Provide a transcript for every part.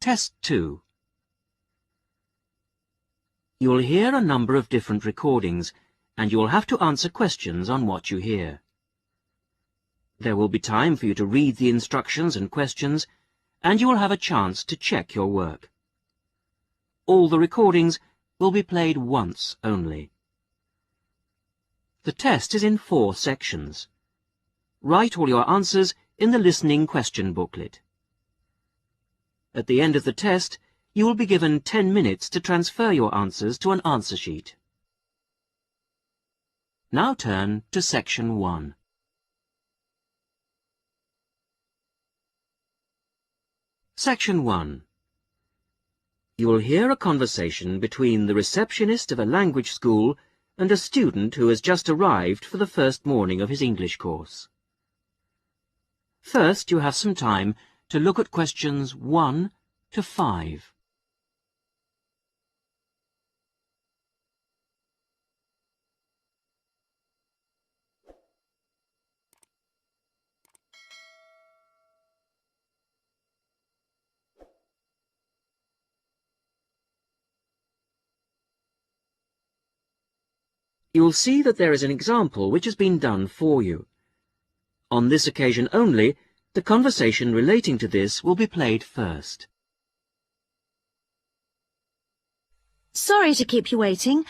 Test 2. You'll hear a number of different recordings, and you'll have to answer questions on what you hear. There will be time for you to read the instructions and questions, and you will have a chance to check your work. All the recordings will be played once only. The test is in 4 sections. Write all your answers in the listening question booklet. At the end of the test, you will be given 10 minutes to transfer your answers to an answer sheet. Now turn to Section 1. Section 1. You will hear a conversation between the receptionist of a language school and a student who has just arrived for the first morning of his English course. First, you have some time to look at questions 1 to 5. You will see that there is an example which has been done for you. On this occasion only, the conversation relating to this will be played first. Sorry to keep you waiting.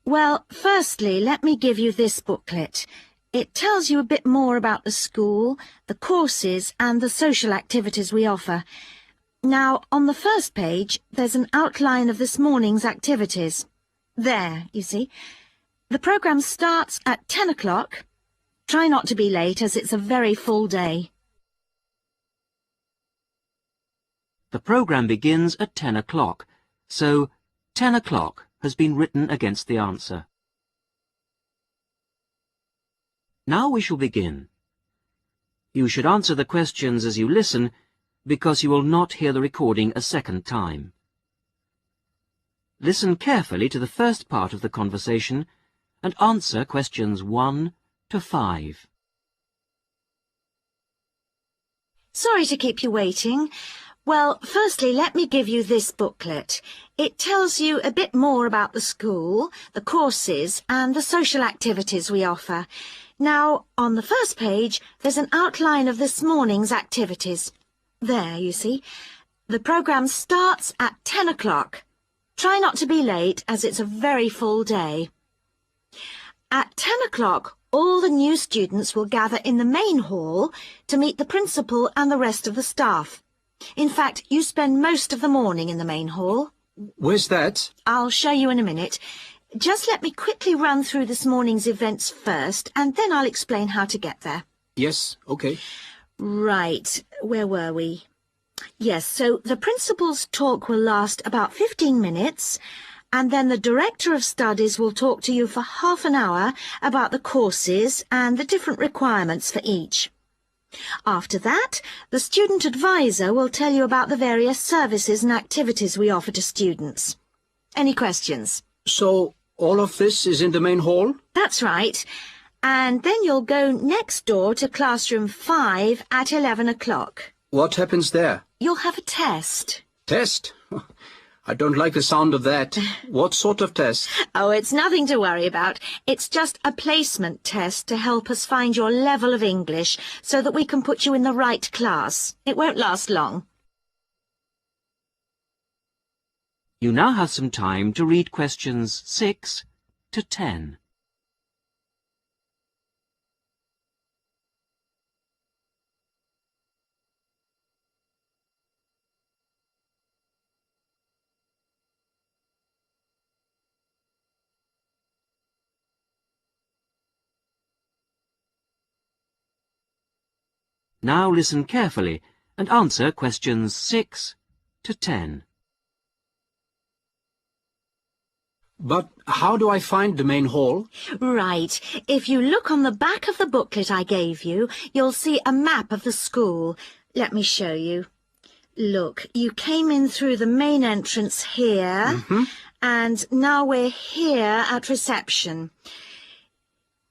Well, firstly, let me give you this booklet. It tells you a bit more about the school, the courses and the social activities we offer. Now, on the first page, there's an outline of this morning's activities. There, you see. The programme starts at 10 o'clock. Try not to be late, as it's a very full day. The programme begins at 10 o'clock, so 10 o'clock has been written against the answer. Now we shall begin. You should answer the questions as you listen, because you will not hear the recording a second time. Listen carefully to the first part of the conversation and answer questions 1 to 5. Sorry to keep you waiting. Well, firstly, let me give you this booklet. It tells you a bit more about the school, the courses and the social activities we offer. Now, on the first page, there's an outline of this morning's activities. There, you see. The programme starts at 10 o'clock. Try not to be late, as it's a very full day. At 10 o'clock, all the new students will gather in the main hall to meet the principal and the rest of the staff. In fact, you spend most of the morning in the main hall. Where's that? I'll show you in a minute. Just let me quickly run through this morning's events first, and then I'll explain how to get there. Yes, okay. Right, where were we? Yes, so the principal's talk will last about 15 minutes, and then the Director of Studies will talk to you for half an hour about the courses and the different requirements for each. After that, the Student Advisor will tell you about the various services and activities we offer to students. Any questions? So, all of this is in the main hall? That's right. And then you'll go next door to classroom 5 at 11 o'clock. What happens there? You'll have a test. Test? I don't like the sound of that. What sort of test? Oh, it's nothing to worry about. It's just a placement test to help us find your level of English so that we can put you in the right class. It won't last long. You now have some time to read questions 6 to 10. Now listen carefully and answer questions 6 to 10. But how do I find the main hall? Right. If you look on the back of the booklet I gave you, you'll see a map of the school. Let me show you. Look, you came in through the main entrance here, and now we're here at reception.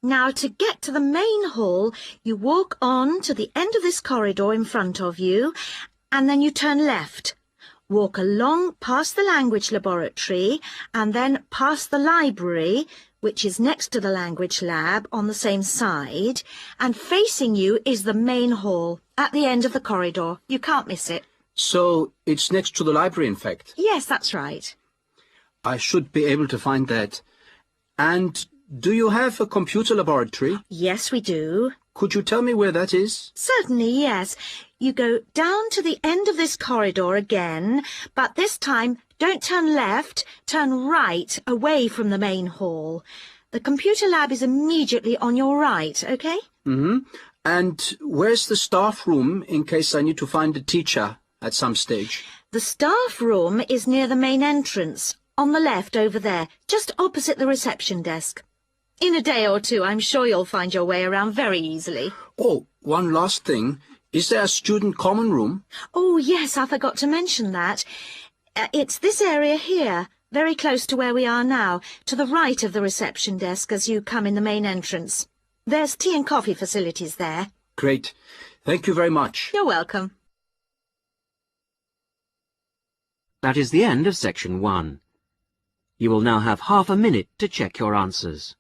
Now, to get to the main hall, you walk on to the end of this corridor in front of you, and then you turn left. Walk along past the language laboratory and then past the library, which is next to the language lab on the same side, and facing you is the main hall at the end of the corridor. You can't miss it. So it's next to the library, in fact. Yes, that's right. I should be able to find that. And do you have a computer laboratory? Yes, we do. Could you tell me where that is? Certainly, yes. You go down to the end of this corridor again, but this time don't turn left, turn right away from the main hall. The computer lab is immediately on your right, OK? Mm-hmm. And where's the staff room in case I need to find a teacher at some stage? The staff room is near the main entrance, on the left over there, just opposite the reception desk. In a day or two, I'm sure you'll find your way around very easily. Oh, one last thing. Is there a student common room? Oh, yes, I forgot to mention that. It's this area here, very close to where we are now, to the right of the reception desk as you come in the main entrance. There's tea and coffee facilities there. Great. Thank you very much. You're welcome. That is the end of section 1. You will now have half a minute to check your answers.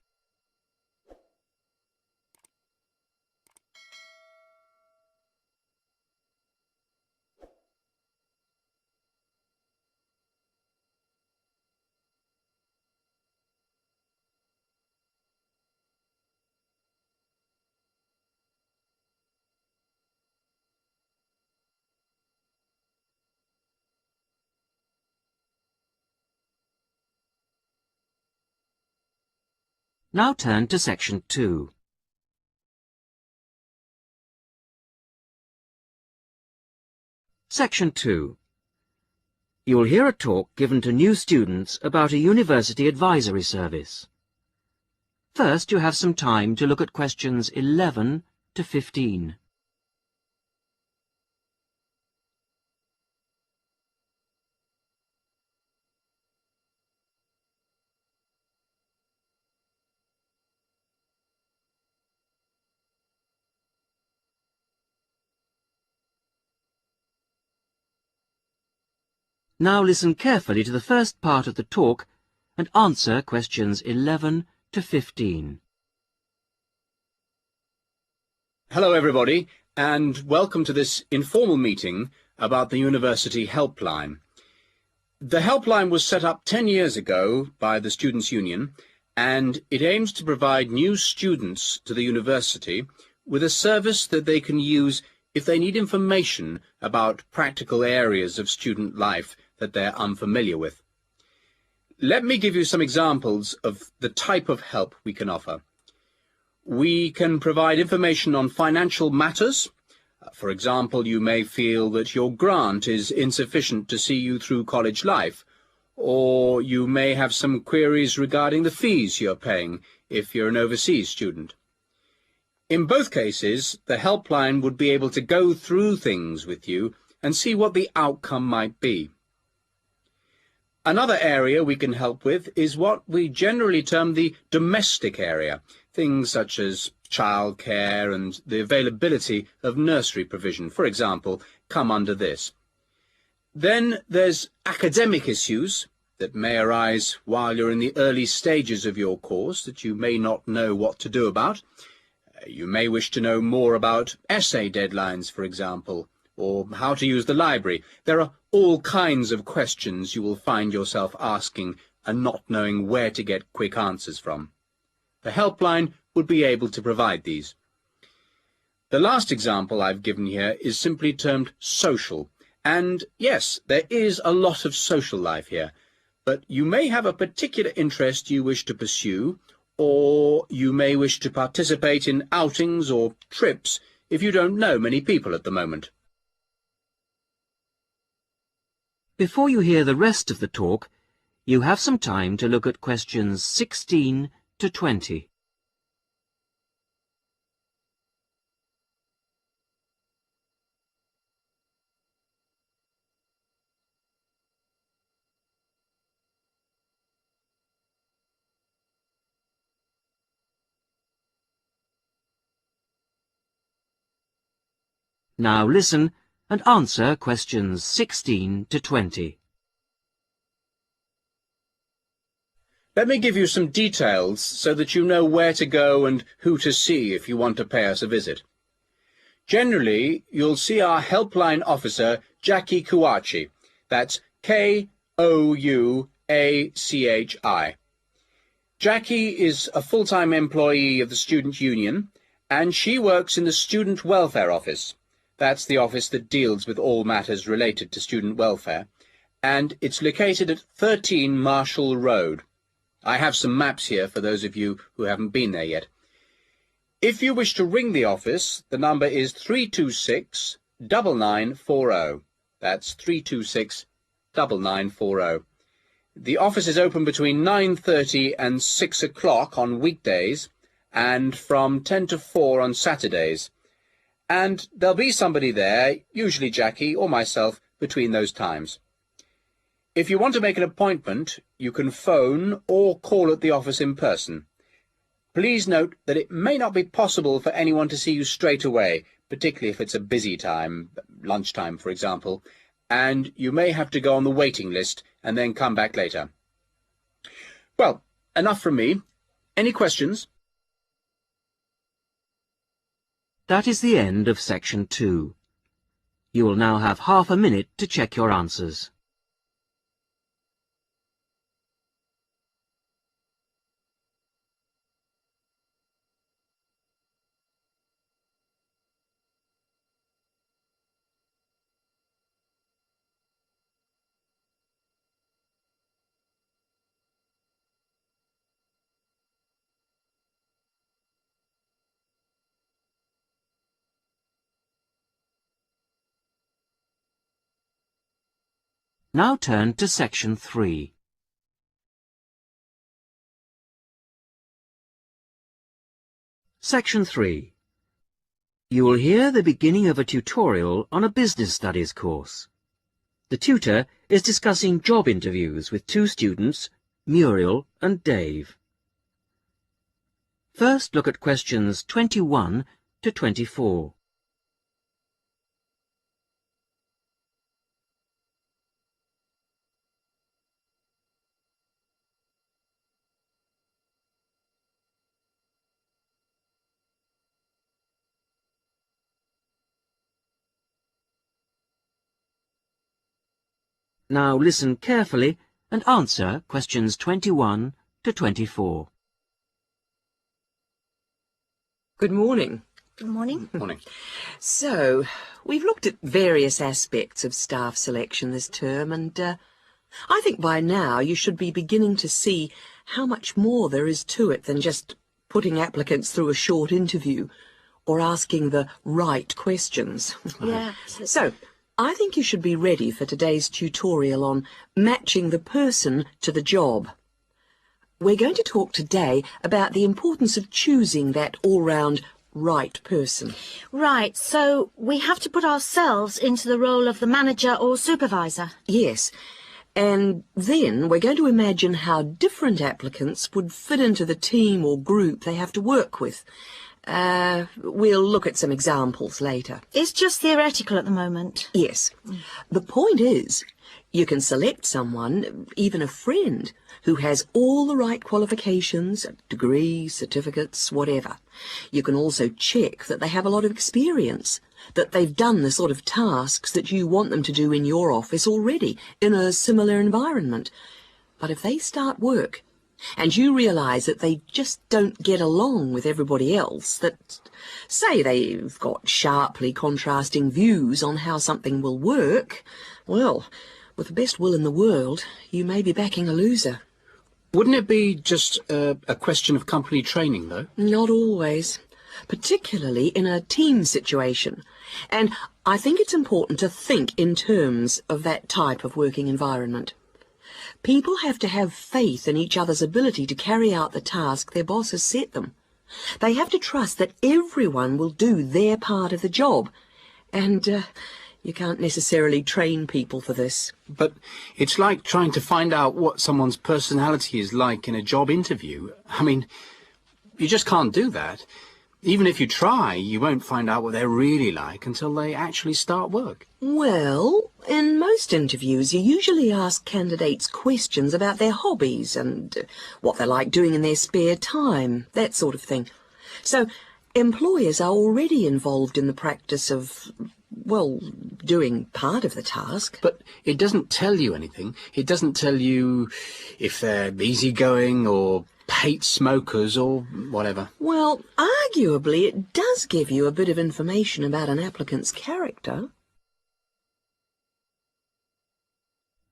Now turn to section 2. Section 2. You will hear a talk given to new students about a university advisory service. First, you have some time to look at questions 11 to 15. Now listen carefully to the first part of the talk and answer questions 11 to 15. Hello, everybody, and welcome to this informal meeting about the University Helpline. The helpline was set up 10 years ago by the Students' Union, and it aims to provide new students to the university with a service that they can use if they need information about practical areas of student life that they're unfamiliar with. Let me give you some examples of the type of help we can offer. We can provide information on financial matters. For example, you may feel that your grant is insufficient to see you through college life, or you may have some queries regarding the fees you're paying if you're an overseas student. In both cases, the helpline would be able to go through things with you and see what the outcome might be. Another area we can help with is what we generally term the domestic area, things such as childcare and the availability of nursery provision, for example, come under this. Then there's academic issues that may arise while you're in the early stages of your course that you may not know what to do about. You may wish to know more about essay deadlines, for example, or how to use the library. There are all kinds of questions you will find yourself asking and not knowing where to get quick answers from. The helpline would be able to provide these. The last example I've given here is simply termed social. And yes, there is a lot of social life here, but you may have a particular interest you wish to pursue, or you may wish to participate in outings or trips if you don't know many people at the moment. Before you hear the rest of the talk, you have some time to look at questions 16 to 20. Now listen and answer questions 16 to 20. Let me give you some details so that you know where to go and who to see if you want to pay us a visit. Generally, you'll see our helpline officer, Jackie Kouachi. That's Kouachi. Jackie is a full-time employee of the Student Union, and she works in the Student Welfare Office. That's the office that deals with all matters related to student welfare, and it's located at 13 Marshall Road. I have some maps here for those of you who haven't been there yet. If you wish to ring the office, the number is 326-9940. That's 326-9940. The office is open between 9:30 and 6 o'clock on weekdays, and from 10 to 4 on Saturdays. And there'll be somebody there, usually Jackie or myself, between those times. If you want to make an appointment, you can phone or call at the office in person. Please note that it may not be possible for anyone to see you straight away, particularly if it's a busy time, lunchtime for example, and you may have to go on the waiting list and then come back later. Well, enough from me. Any questions? That is the end of section 2. You will now have half a minute to check your answers. Now turn to section 3. Section 3. You will hear the beginning of a tutorial on a business studies course. The tutor is discussing job interviews with two students, Muriel and Dave. First, look at questions 21 to 24. Now listen carefully and answer questions 21 to 24. Good morning. Good morning. Morning. So, we've looked at various aspects of staff selection this term, and I think by now you should be beginning to see how much more there is to it than just putting applicants through a short interview or asking the right questions. Yeah. So, I think you should be ready for today's tutorial on matching the person to the job. We're going to talk today about the importance of choosing that all-round right person. Right, so we have to put ourselves into the role of the manager or supervisor. Yes, and then we're going to imagine how different applicants would fit into the team or group they have to work with. We'll look at some examples later. It's just theoretical at the moment. Yes. The point is, you can select someone, even a friend, who has all the right qualifications, degrees, certificates, whatever. You can also check that they have a lot of experience, that they've done the sort of tasks that you want them to do in your office already, in a similar environment. But if they start work, and you realise that they just don't get along with everybody else, that, say, they've got sharply contrasting views on how something will work, well, with the best will in the world, you may be backing a loser. Wouldn't it be just a question of company training, though? Not always, particularly in a team situation. And I think it's important to think in terms of that type of working environment. People have to have faith in each other's ability to carry out the task their boss has set them. They have to trust that everyone will do their part of the job. And you can't necessarily train people for this. But it's like trying to find out what someone's personality is like in a job interview. I mean, you just can't do that. even if you try, you won't find out what they're really like until they actually start work. Well, in most interviews, you usually ask candidates questions about their hobbies and what they like doing in their spare time, that sort of thing. So, employers are already involved in the practice of, well, doing part of the task. But it doesn't tell you anything. It doesn't tell you if they're easygoing or hate smokers or whatever. Well, arguably, it does give you a bit of information about an applicant's character.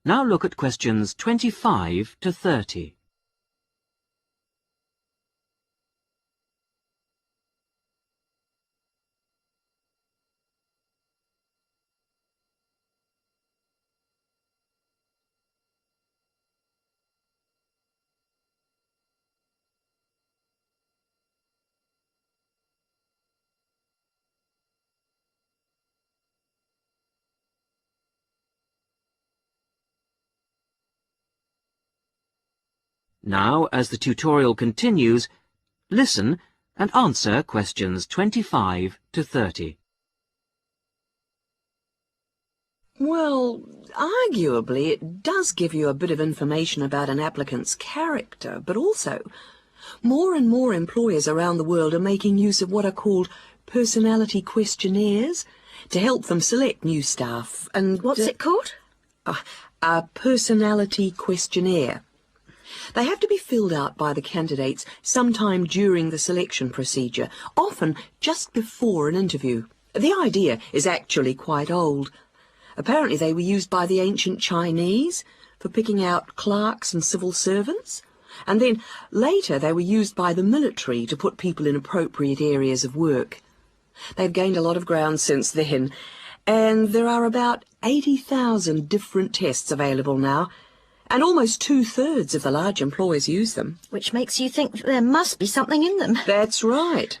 Now look at questions 25 to 30. Now, as the tutorial continues, listen and answer questions 25 to 30. Well, arguably, it does give you a bit of information about an applicant's character, but also, more and more employers around the world are making use of what are called personality questionnaires to help them select new staff. And What's it called? A personality questionnaire. They have to be filled out by the candidates sometime during the selection procedure, often just before an interview. The idea is actually quite old. Apparently they were used by the ancient Chinese for picking out clerks and civil servants, and then later they were used by the military to put people in appropriate areas of work. They've gained a lot of ground since then, and there are about 80,000 different tests available now, and almost 2/3 of the large employers use them. Which makes you think that there must be something in them. That's right.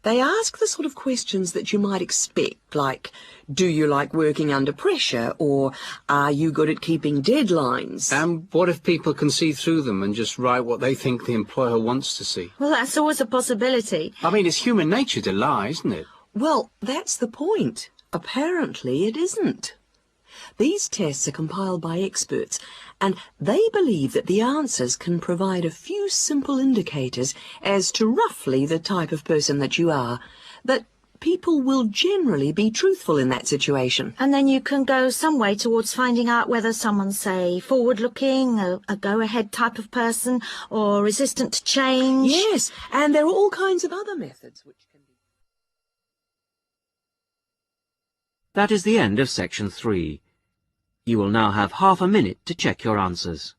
They ask the sort of questions that you might expect, like, do you like working under pressure, or are you good at keeping deadlines? And what if people can see through them and just write what they think the employer wants to see? Well, that's always a possibility. I mean, it's human nature to lie, isn't it? Well, that's the point. Apparently it isn't. These tests are compiled by experts, and they believe that the answers can provide a few simple indicators as to roughly the type of person that you are, that people will generally be truthful in that situation. And then you can go some way towards finding out whether someone's, say, forward-looking, a go-ahead type of person, or resistant to change. Yes, and there are all kinds of other methods which can be... That is the end of section 3. You will now have half a minute to check your answers.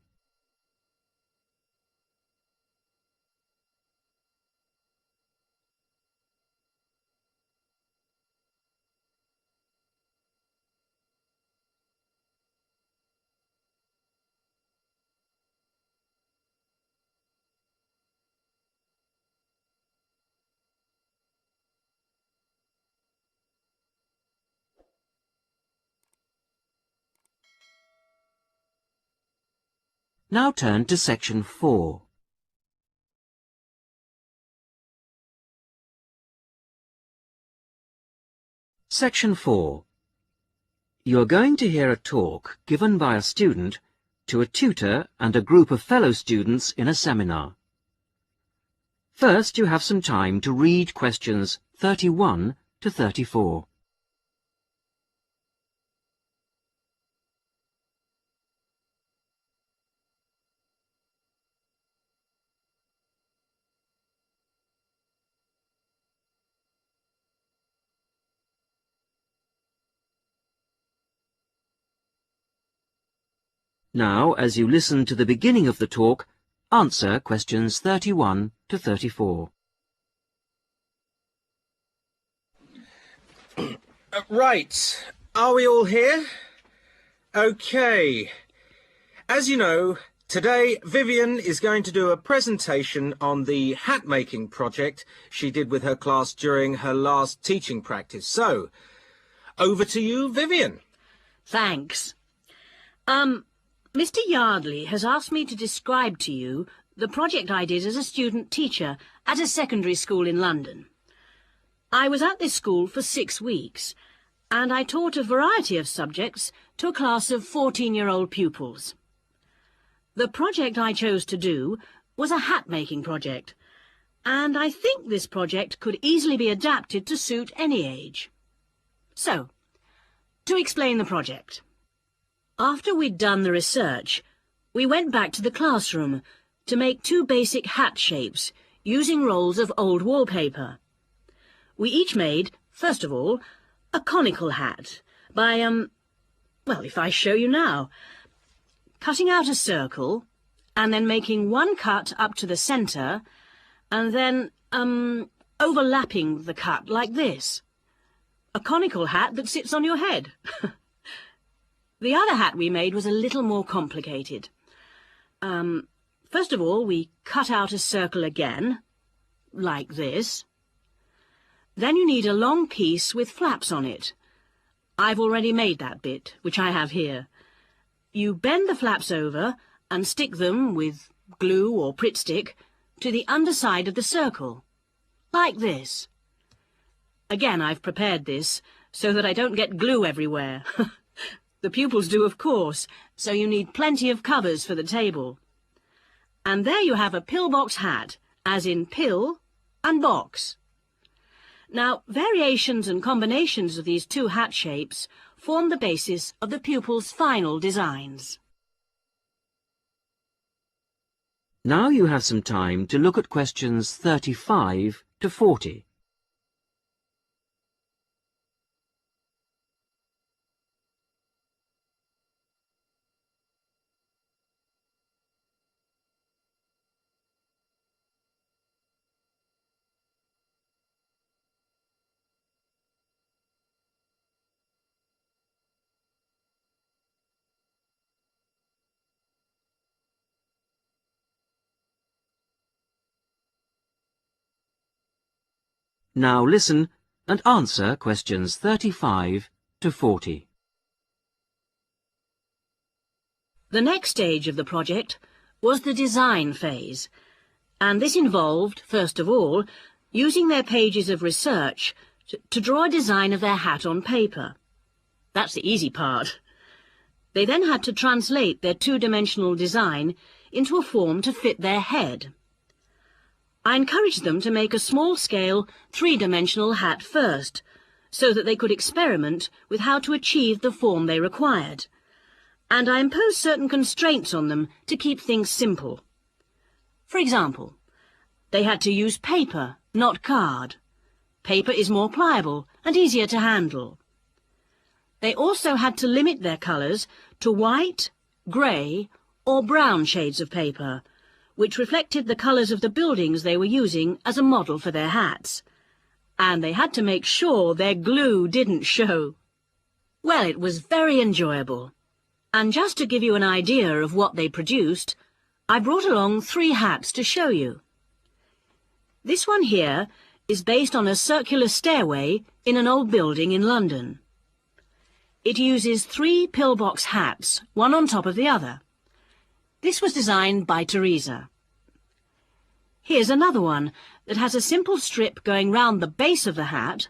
Now turn to section 4. Section 4. You are going to hear a talk given by a student to a tutor and a group of fellow students in a seminar. First, you have some time to read questions 31 to 34. Now, as you listen to the beginning of the talk, answer questions 31 to 34. Right, are we all here? Okay. As you know, today Vivian is going to do a presentation on the hat-making project she did with her class during her last teaching practice. So, over to you, Vivian. Thanks. Mr. Yardley has asked me to describe to you the project I did as a student teacher at a secondary school in London. I was at this school for 6 weeks, and I taught a variety of subjects to a class of 14-year-old pupils. The project I chose to do was a hat-making project, and I think this project could easily be adapted to suit any age. So, to explain the project. After we'd done the research, we went back to the classroom to make 2 basic hat shapes using rolls of old wallpaper. We each made, first of all, a conical hat by, well, if I show you now, cutting out a circle and then making one cut up to the centre and then, overlapping the cut like this. A conical hat that sits on your head. The other hat we made was a little more complicated. First of all, we cut out a circle again, like this. Then you need a long piece with flaps on it. I've already made that bit, which I have here. You bend the flaps over and stick them with glue or Pritt stick to the underside of the circle, like this. Again, I've prepared this so that I don't get glue everywhere. The pupils do, of course, so you need plenty of covers for the table. And there you have a pillbox hat, as in pill and box. Now, variations and combinations of these 2 hat shapes form the basis of the pupils' final designs. Now you have some time to look at questions 35 to 40. Now listen and answer questions 35 to 40. The next stage of the project was the design phase, and this involved, first of all, using their pages of research to draw a design of their hat on paper. That's the easy part. They then had to translate their 2-dimensional design into a form to fit their head. I encouraged them to make a small-scale, 3-dimensional hat first, so that they could experiment with how to achieve the form they required. And I imposed certain constraints on them to keep things simple. For example, they had to use paper, not card. Paper is more pliable and easier to handle. They also had to limit their colours to white, grey, or brown shades of paper, which reflected the colours of the buildings they were using as a model for their hats. And they had to make sure their glue didn't show. Well, it was very enjoyable. And just to give you an idea of what they produced, I brought along 3 hats to show you. This one here is based on a circular stairway in an old building in London. It uses 3 pillbox hats, one on top of the other. This was designed by Teresa. Here's another one that has a simple strip going round the base of the hat,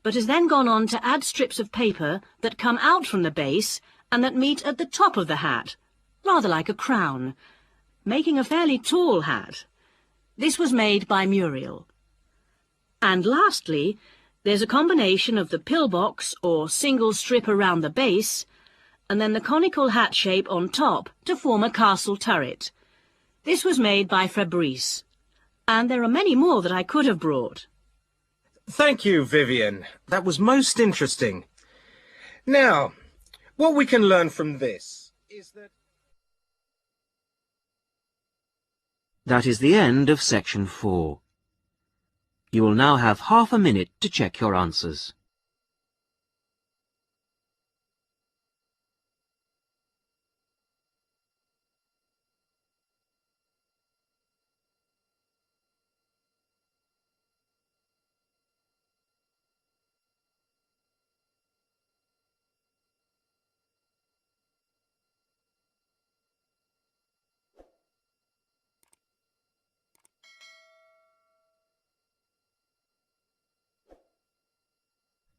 but has then gone on to add strips of paper that come out from the base and that meet at the top of the hat, rather like a crown, making a fairly tall hat. This was made by Muriel. And lastly, there's a combination of the pillbox or single strip around the base and then the conical hat shape on top to form a castle turret. This was made by Fabrice, and there are many more that I could have brought. Thank you, Vivian. That was most interesting. Now, what we can learn from this is that... That is the end of section 4. You will now have half a minute to check your answers.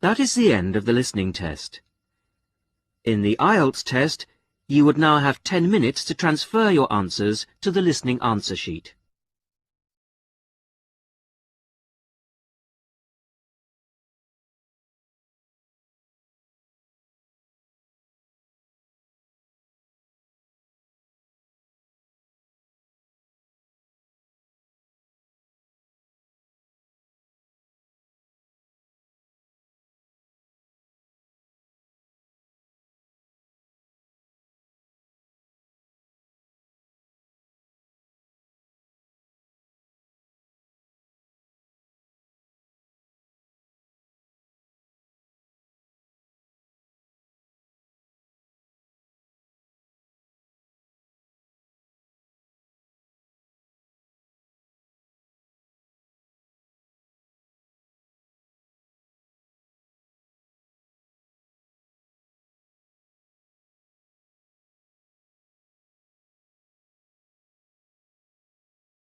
That is the end of the listening test. In the IELTS test, you would now have 10 minutes to transfer your answers to the listening answer sheet.